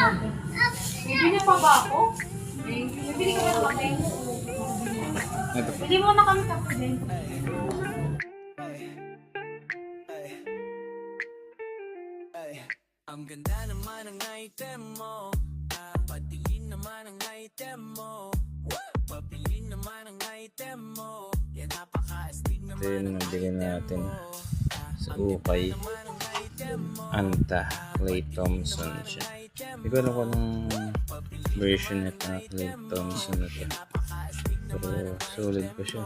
Bibili pa ba ako? Bibili ka ba ng kape? Ito. Bili mo na kami kape din. Ang ganda naman ng item mo, patingin naman ang item mo, pabilin naman ang item mo, yan napaka-astig Ito naman yung ang nabili item natin mo. sa ukay. Naman ang item mo, Anta Clay Thompson siya. Hindi ko alam kung anong version nito na Clay Thompson na to. Pero solid pa siya.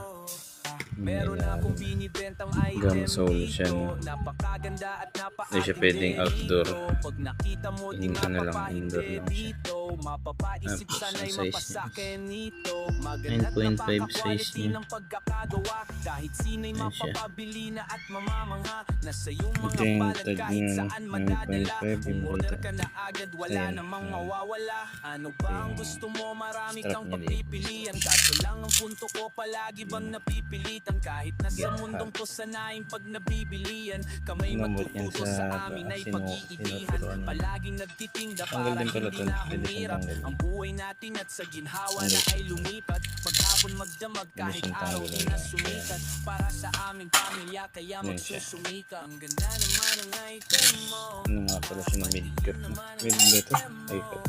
meron na akong binibentang item Gum sole siya, dito, no? napakaganda at Hindi siya pwedeng outdoor. pag nakita mo di Yung ano lang, mapapahindi indoor lang siya. dito, mapapaisip Tapos, sana'y ang size niya mapasakin nito, maganda 9.5 size niya. ng pagkakagawa, kahit sino'y Ayan siya. mapapabili na at mamamangha, nasa iyong Ito mga yung palad tag kahit niya, saan madadala, 9.5 yung order dito. ka na agad, wala Ayan. namang mawawala, ano ba ang gusto mo, marami Strap kang niya dito. pagpipilian, kaso lang ang punto ko, palagi bang napipilitan, kahit nasa Get mundong to sanayin pag nabibilian, kamay Inabot yan matututo sa sa amin ay pag-iibihan, sinuturuan niya. palaging nagtitinda Tanggal para din pala hindi to, na pwede siyang humirap tanggalin. ang buhay natin at sa ginhawa na Tanggal. ay lumipat, maghapon magdamag kahit siyang araw tanggalin di na na. sumikat, para sa aming pamilya kaya Ayan siya. magsusumika, ang ganda naman ang item mo, Ano nga pala siya na mid-cut. Mid ba ito? Ay, cut.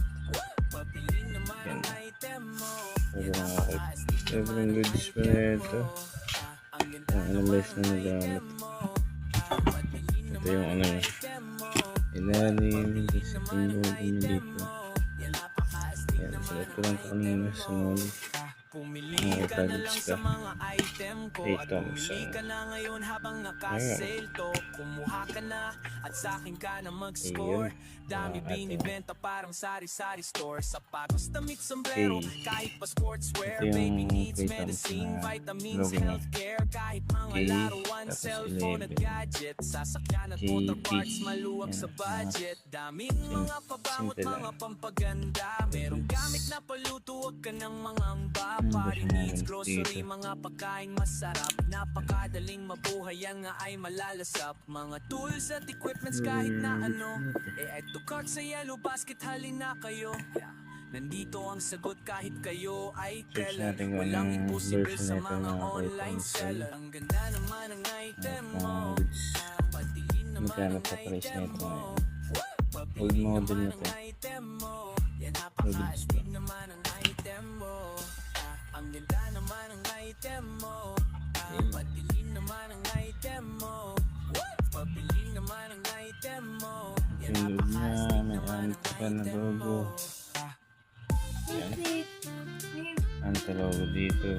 pabilin naman Yan. ang item mo, Sobrang akit. Sobrang goods pa na ito. ang ganda Ang anong beses na nagamit. Ito yung ano niya. Ilalim. Kasi tingnan ko dito. Yan. Sulat ko lang ito kanina sa mall. Pumili Mga ka na lang products sa ka. mga item ko Hey, at Thompson. pumili ka na ngayon habang naka-sale to, kumuha ka na at sa akin ka na mag-score, dami Mga binibenta parang sari-sari store, sapatos, damit, sombrero, Okay. kahit pa sportswear, Ito yung baby needs Clay Thompson medicine, na vitamins, logo niya. healthcare, kahit mga Okay, laruan, tapos cellphone at 11. gadget, sasakyan at Okay, motor parts, big. maluwag Yan, sa mga budget, daming mga pabango't simple lang. mga pampaganda, merong gamit na paluto, wag ka ng mga amba, Ano ba party siya needs, namin grocery, dito? mga pagkain masarap, napakadaling mabuhay, yan nga ay malalasap, mga tools at equipments kahit na ano, add to cart sa yellow basket, halina kayo, nandito ang sagot kahit kayo ay Search teller, natin kung walang anong imposible version sa nito mga ng Clay online Thompson. seller, ang ganda naman ang item mo, Pang goods. patingin naman Magkano ang pa price item nito mo, ngayon? Old model na to. item mo, yan Goods napaka-astig naman ang item mo, ang ganda naman ang item mo, patingin naman ang item mo, pabiling naman ang item mo, yan Yung loob niya, napaka-astig may naman ang anta pa na item logo. mo. Yan. Anta logo dito.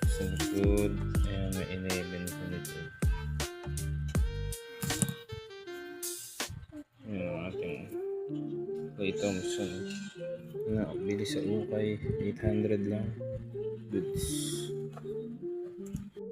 Sa likod. Ayan, may 11 sa likod. Yun ang ating Clay Thompson. Na, bili sa ukay. 800 lang. Goods.